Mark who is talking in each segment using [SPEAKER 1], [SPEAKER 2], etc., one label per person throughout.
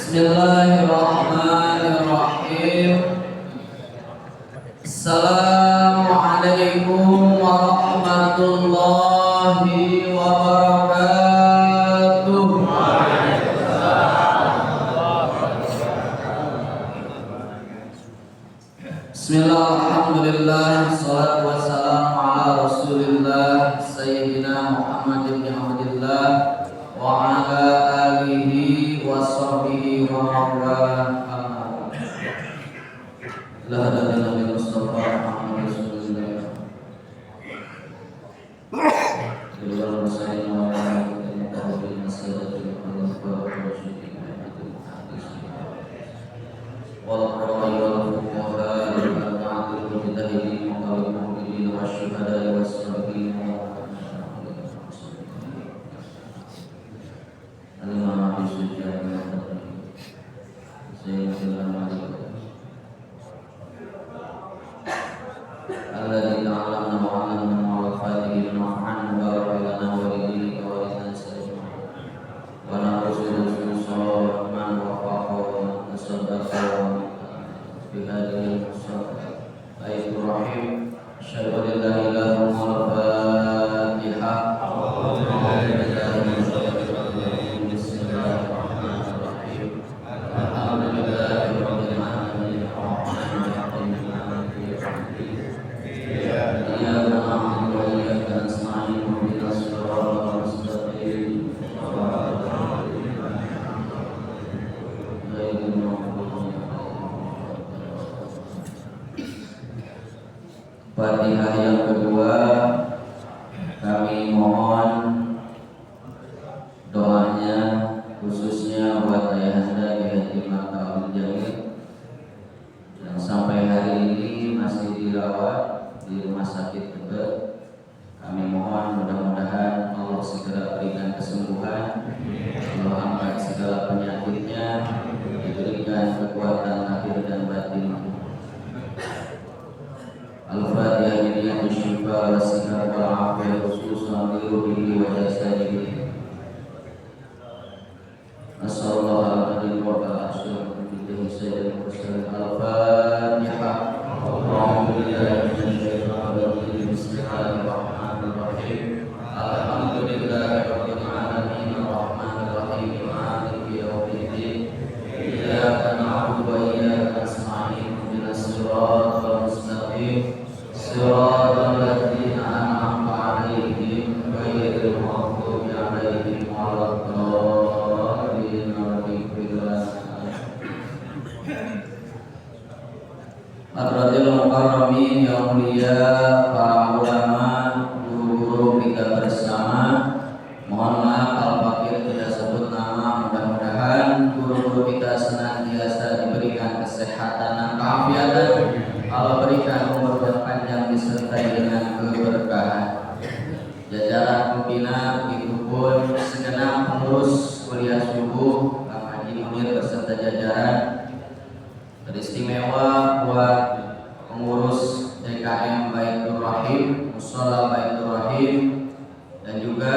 [SPEAKER 1] Bismillahirrahmanirrahim. Assalamualaikum warahmatullahi wabarakatuh. Bismillah, alhamdulillah, salatu wassalamu ala rasulillah Sayyidina Muhammad ibn Abdillah wa ala alihi wa sahbihi wa mawala. La ilaha illallah Mustafa Muhammad Rasulullah. Fatihah yang kedua, kami mohon doanya khususnya buat ayahanda Ki Maka Abdul Jamil yang sampai hari ini masih dirawat di rumah sakit Tebet. Kami mohon mudah-mudahan Allah segera berikan kesembuhan, Allah angkat segala penyakitnya, diberikan kekuatan lahir dan batin. Al-Fatihah bidiyati syifa wa sihat wa afiyah khususan li ruhihi wa jasadihi. Assallallahu alaihi wa sallam bihi sayyidil mursalin. Al-Fatihah. Alhamdulillahi minasyaitonir rajim. Bismillahirrahmanirrahim. Alhamdulillahi rabbil alamin arrahmanir rahim maliki yaumiddin. Iyyaka na'budu wa iyyaka nasta'in. Ihdinas siratal mustaqim. Siratal ladzina an'amta 'alaihim ghairil maghdubi 'alaihim waladdallin. Hadratil mukarramin yang mulia, para ulama, guru-guru kita bersama. Mohon maaf kalau fakir tidak sebut nama. Mudah-mudahan guru-guru kita senantiasa diberikan kesehatan dan keafiatan. Allah berikan umur yang panjang disertai dengan keberkahan. Jajaran pembina, begitupun segenap pengurus kuliah subuh, Kang Haji Munir beserta jajaran. Teristimewa buat pengurus DKM Baitur Rahim, Mushola Baitur Rahim, dan juga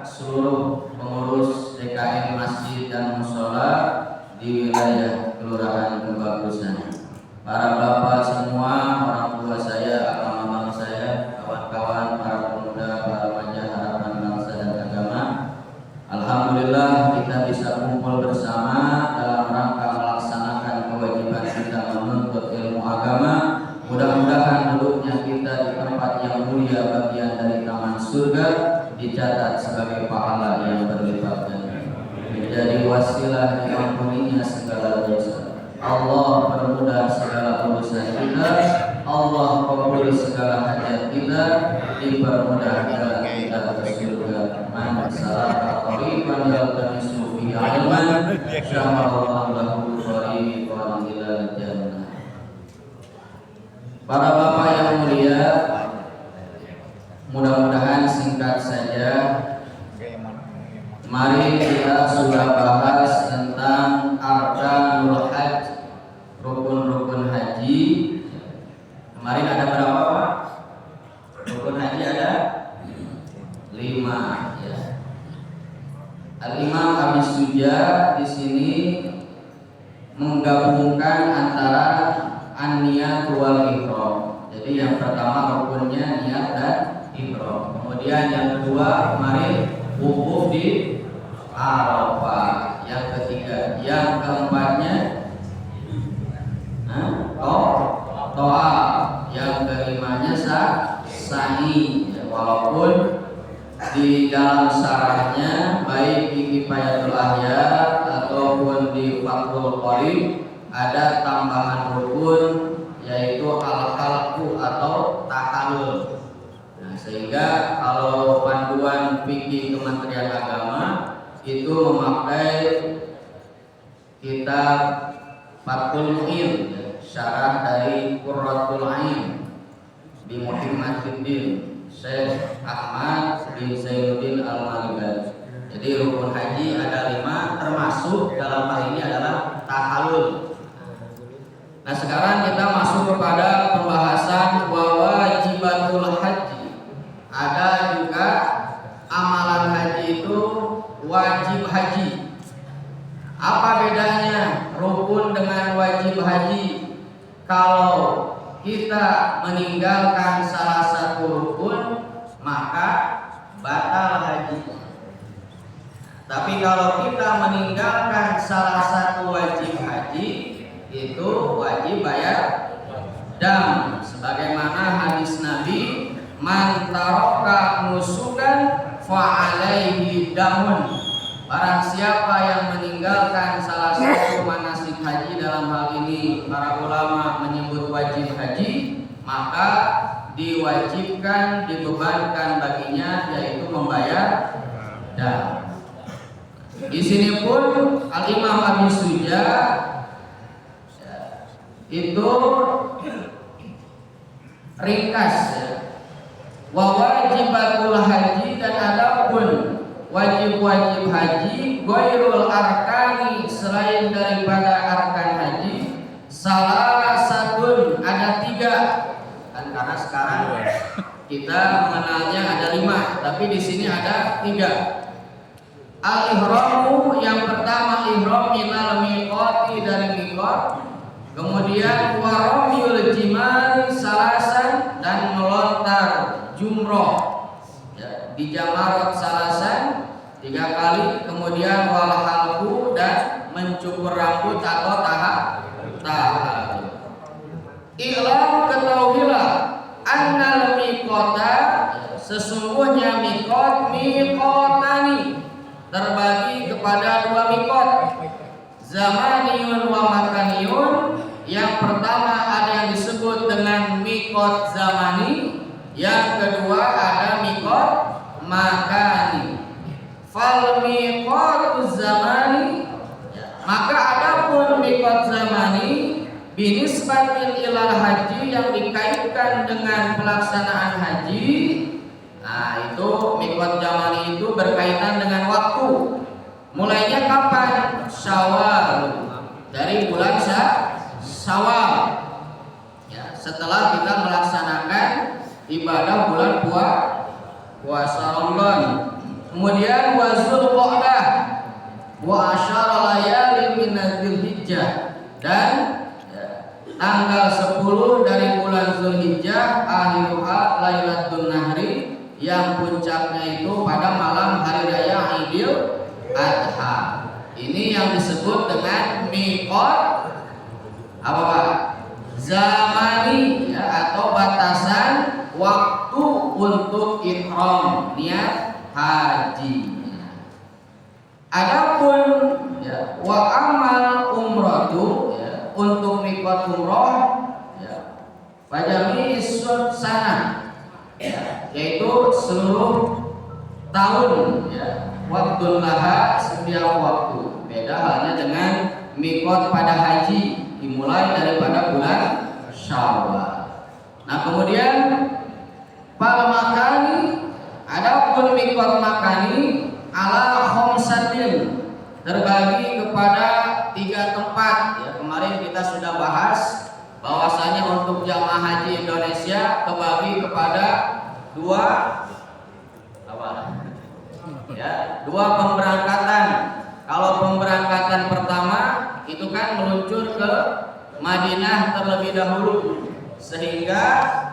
[SPEAKER 1] seluruh pengurus DKM Masjid dan Mushola di wilayah Kelurahan Kebagusan. Para bapak semua, orang tua saya, abang-abang saya, kawan-kawan, para pemuda, para remaja harapan bangsa dan agama. Alhamdulillah kita bisa kumpul bersama dalam rangka melaksanakan kewajiban kita menuntut ilmu agama. Mudah-mudahan duduknya kita di tempat yang mulia, bagian dari taman surga, dicatat sebagai pahala yang berlipat ganda, menjadi wasilah diampuninya segala dosa. Allah permudah segala urusan kita, Allah kabul segala hajat kita, dipermudah jalan kita ke surga. Man salaka tariqan yaltamisu fihi ilman, syara'allahu lahu tariqan ilal jannah. Para bapak yang mulia, mudah-mudahan singkat saja. Mari kita sudah bahas tentang arkanul hajj, rukun-rukun haji. Kemarin ada berapa Pak? Rukun haji ada 5 ya. Al-Imam Abi Suja di sini menggabungkan antara an-niyat wal ihram. Jadi yang pertama rukunnya niat dan ihram. Kemudian yang kedua kemarin wukuf di Arafah. Yang ketiga, yang keempatnya toa. Yang kelimanya sa'i. Ya, walaupun di dalam syarahnya baik di Kifayatul Ahyar ataupun di Fathul Qorib ada tambahan rukun yaitu al-halqu atau tahallul. Nah, sehingga kalau panduan fikih Kementerian Agama itu memakai kitab Fathul Mu'in, syarah dari Qurratul Ain bi Muhammad Fiddin Syekh Ahmad bin Zainuddin Al-Malibari. Jadi rukun haji ada 5, termasuk dalam hal ini adalah tahallul. Nah, sekarang kita masuk kepada pembahasan wajibatul haji. Ada juga amalan haji itu wajib haji. Apa bedanya rukun dengan wajib haji? Kalau kita meninggalkan salah satu rukun maka batal haji. Tapi kalau kita meninggalkan salah satu wajib haji itu wajib bayar dam, sebagaimana hadis Nabi, man taraka nusukan fa alaihi damun. Barang siapa yang meninggalkan salah satu manasik haji, dalam hal ini para ulama menyebut wajib haji, maka diwajibkan, dibebankan baginya yaitu membayar dam. Di sini pun Al-Imam Abi Suja itu ringkas ya. Wa wajibatul haji, dan adapun wajib-wajib haji ghairul arkani, selain daripada arkan haji, salah satu ada 3 kan, karena sekarang kita mengenalnya ada 5, tapi di sini ada 3. Al-ihramu, yang pertama ihram minal miqati, dari miqat. Kemudian waramyul jimari salasan, dan melontar jumroh ya, di jamarat salasan 3 kali. Kemudian wal halqu, dan mencukur rambut atau tahap. I'lam, ketahuilah, annal miqata, sesungguhnya miqat miqatani, terbagi kepada 2 miqat, zamaniyun wa makaniyun. Yang pertama ada yang disebut dengan miqat zamani, yang kedua ada miqat makani. Fal miqatuz zamani, maka adapun miqat zamani binisbatin ilal haji, yang dikaitkan dengan pelaksanaan haji. Nah, itu miqat zamani itu berkaitan dengan waktu. Mulainya kapan? Syawal, dari bulan Syawal ya, setelah kita melaksanakan ibadah bulan puasa Ramadan. Kemudian wa Zulqa'dah wa asyara layalin min Dzulhijjah, dan tanggal 10 dari bulan Zulhijjah, akhiruha Lailatul Nahri, yang puncaknya itu pada malam hari raya Idul Adha. Ini yang disebut dengan miqat apa Pak? Zamani ya, atau batasan waktu untuk ihram niat haji. Adapun ya, wa amal umratu ya, untuk miqat umrah ya, fajami sana ya, yaitu seluruh tahun ya, waktu laha, setiap waktu. Beda halnya dengan miqat pada haji, dimulai daripada bulan Syawal. Nah, kemudian pal makani, adapun miqat makani ala khamsatin, terbagi kepada 3 tempat ya. Kemarin kita sudah bahas bahwasanya untuk jamaah haji Indonesia kebagi kepada 2 pemberangkatan. Kalau pemberangkatan pertama itu kan meluncur ke Madinah terlebih dahulu, sehingga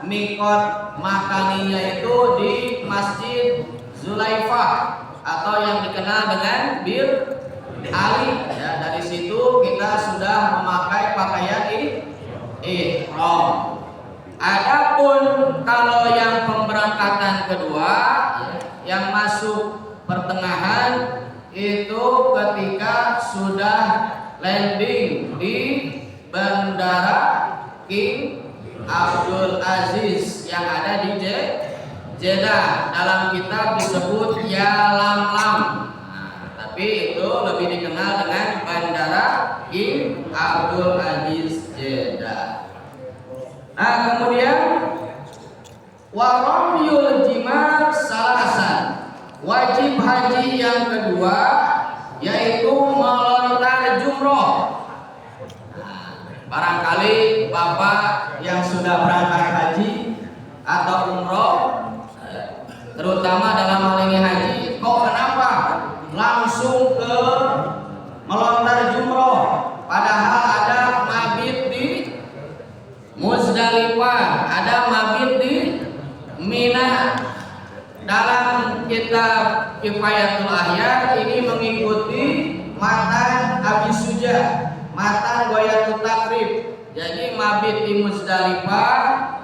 [SPEAKER 1] mikot makaninya itu di Masjid Zulaifah atau yang dikenal dengan Bir Ali. Ya, dari situ kita sudah memakai pakaian ihram. Adapun kalau yang pemberangkatan kedua, yang masuk pertengahan itu ketika sudah landing di Bandara King Abdul Aziz yang ada di Jeddah. Dalam kitab disebut Yalamlam. Tapi itu lebih dikenal dengan Bandara King Abdul Aziz Jeddah. Nah, kemudian waramyul jimar salasan. Wajib haji yang kedua yaitu melontar jumroh. Barangkali Bapak yang sudah berangkat haji atau umroh, terutama dalam hal ini haji, kok kenapa langsung ke melontar jumroh, padahal ada mabit di Muzdalifah, ada mabit di Mina. Dalam kitab Kifayatul Ahyar ini mengikuti matan Abi Suja, matan Ghayatul Takrib. Jadi mabit di Muzdalifah,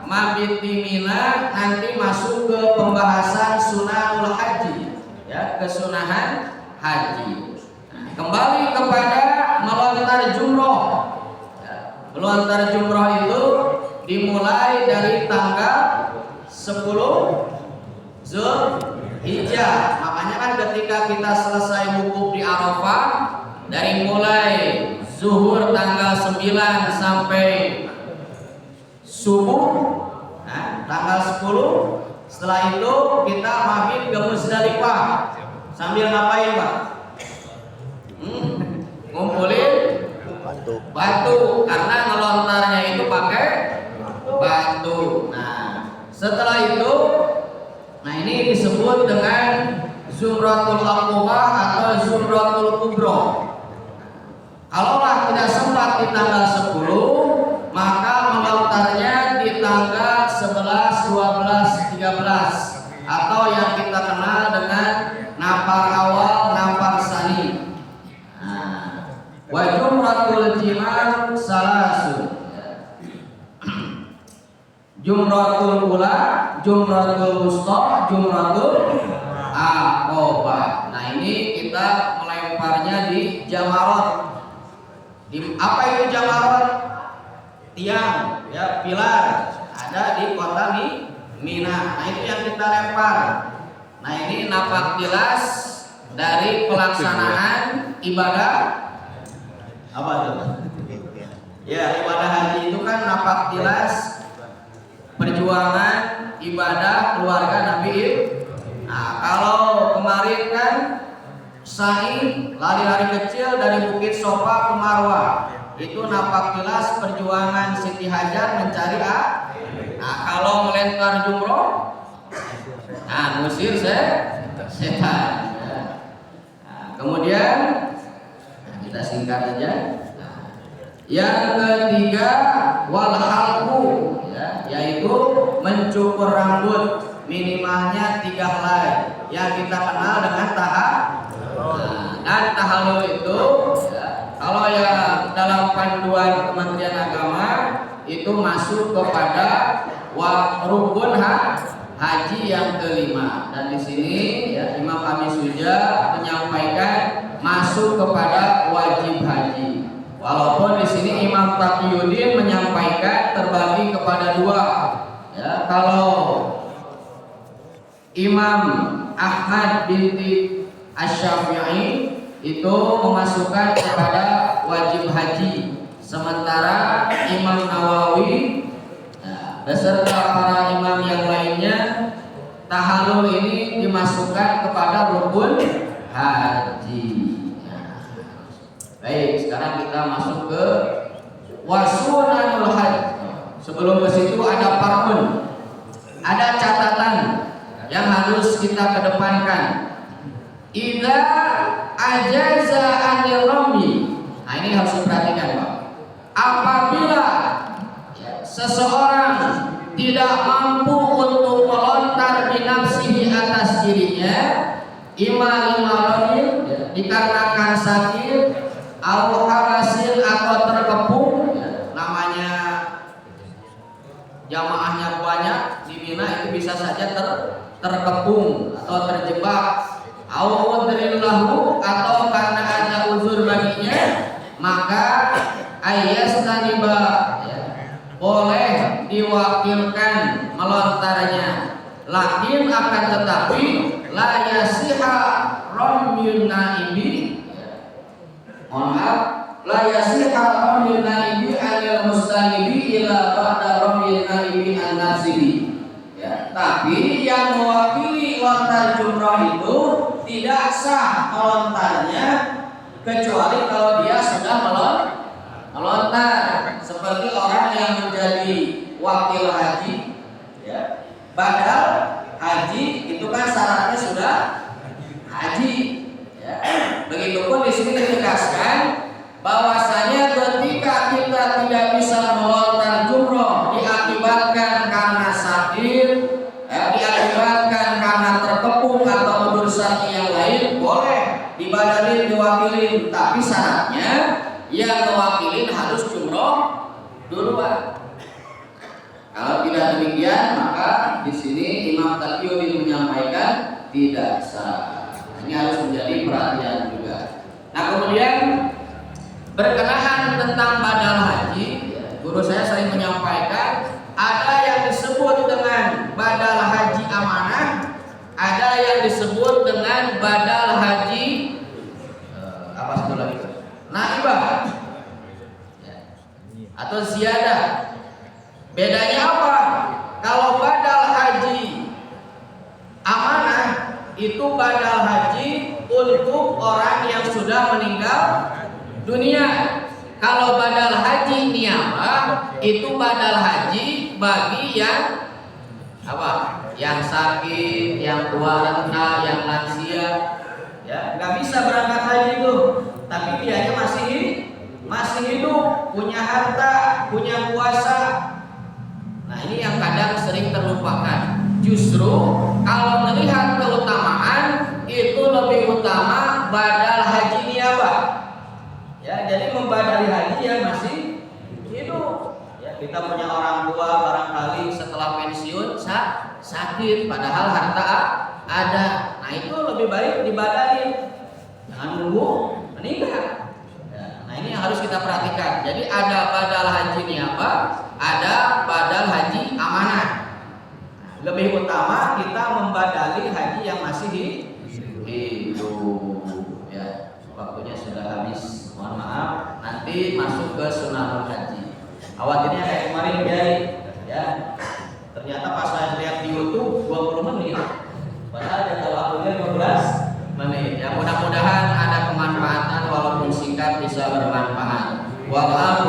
[SPEAKER 1] mabit di Mina, nanti masuk ke pembahasan sunanul haji, ya, kesunahan haji. Kembali kepada melontar jumroh. Melontar jumroh itu dimulai dari tanggal 10 Zulhijjah. Makanya kan ketika kita selesai wukuf di Arafah, dari mulai zuhur tanggal 9 sampai subuh, nah, tanggal 10, setelah itu kita mabit ke Muzdalifah. Sambil ngapain, Pak? Ngumpulin batu karena ngelontarnya itu pakai batu. Nah, setelah itu, nah ini disebut dengan Zumratul Aqobah atau Zumratul Kubro. Kalaulah tidak sempat di tanggal 10, maka melontarnya di tanggal 11, 12, 13 atau yang kita kenal dengan nafar awal, nafar sani. Wa jumratul jimar salasun. Jumratul ula, jumratul wusta, jumratul aqobah. Nah, ini kita melemparnya di Jamarot. Apa itu Jamarot? Tiang, ya, pilar, ada di kota Mina. Nah, itu yang kita lempar. Nah, ini napak tilas dari pelaksanaan ibadah apa itu? Ya, ibadah haji itu kan napak tilas perjuangan ibadah keluarga Nabi. Nah, kalau kemarin kan sa'i, lari-lari kecil dari Bukit Sofa ke Marwah, itu napak tilas perjuangan Siti Hajar mencari Nah, kalau melempar jumroh, nah, musir setan. Nah, kemudian kita singkat aja. Yang ketiga wal halqu, ya, yaitu mencukur rambut minimalnya 3 helai yang kita kenal dengan dan tahallul itu, ya, kalau yang dalam panduan Kementerian Agama itu masuk kepada rukun haji yang kelima. Dan di sini, ya, Imam Abi Suja menyampaikan masuk kepada wajib haji. Walaupun di sini Imam Taqiyuddin menyampaikan terbagi kepada 2. Ya, kalau Imam Ahmad binti Asy-Syafi'i itu memasukkan kepada wajib haji, sementara Imam Nawawi, ya, beserta para imam yang lainnya, tahallul ini dimasukkan kepada rukun haji. Baik, sekarang kita masuk ke wasunanul haji. Sebelum ke situ ada parmun, ada catatan yang harus kita kedepankan. Idza ajaza anil rami. Nah, ini harus diperhatikan, Pak. tidak mampu untuk melontar binafsihi atas dirinya, imaronin dikarenakan sakit, au harasin atau terkepung, namanya jamaahnya banyak di Mina itu bisa saja terkepung atau terjebak, au udrillahu atau karena ada uzur baginya, maka ayastaniba boleh diwakilkan melontarnya, lakin akan tetapi la yasiha ramyun naibi, mohon maaf, la yasiha ramyun naibi anil mustanibi ila ba'da ramyun naibi an nafsihi. Ya, tapi yang mewakili lontar jumrah itu tidak sah melontarnya kecuali kalau dia sudah melontar, seperti orang yang menjadi wakil haji, ya. Badal haji itu kan syaratnya sudah haji, ya. Begitupun di sini ditegaskan bahwasanya ketika kita tidak bisa melontar jumroh diakibatkan karena sakit, diakibatkan karena terkepung atau udur syar'i yang lain, boleh dibadalin, diwakilin, tapi syaratnya yang mewakilin harus jumroh duluan. Kalau tidak demikian, maka di sini Imam Taqiyuddin menyampaikan tidak sah. Ini harus menjadi perhatian juga. Nah, kemudian berkenaan tentang badal haji, guru saya sering menyampaikan ada yang disebut dengan badal haji amanah, ada yang disebut dengan badal haji apa satu lagi? Naibah atau ziyadah. Bedanya apa? Kalau badal haji amanah itu badal haji untuk orang yang sudah meninggal dunia. Kalau badal haji niyabah itu badal haji bagi yang apa? Yang sakit, yang tua renta, yang lansia, ya nggak bisa berangkat haji itu, tapi dianya masih hidup, punya harta, punya kuasa. Nah, ini yang kadang sering terlupakan. Justru kalau melihat keutamaan itu lebih utama badal haji niyabah. Ya, jadi membadali haji yang masih hidup. Ya, kita punya orang tua barangkali setelah pensiun sakit, padahal harta ada. Nah, itu lebih baik dibadali. Jangan nunggu meninggal. Nah, ini yang harus kita perhatikan. Jadi ada badal haji niyabah, ada badal haji amanah. Lebih utama kita membadali haji yang masih hidup. Ya, waktunya sudah habis. Mohon maaf. Nanti masuk ke sunanul haji. Khawatirnya kayak kemarin ya. Ternyata pas saya lihat di YouTube 20 menit. Padahal jangka waktunya 15 menit. Ya, mudah-mudahan ada kemanfaatan walaupun singkat bisa bermanfaat. Wallahu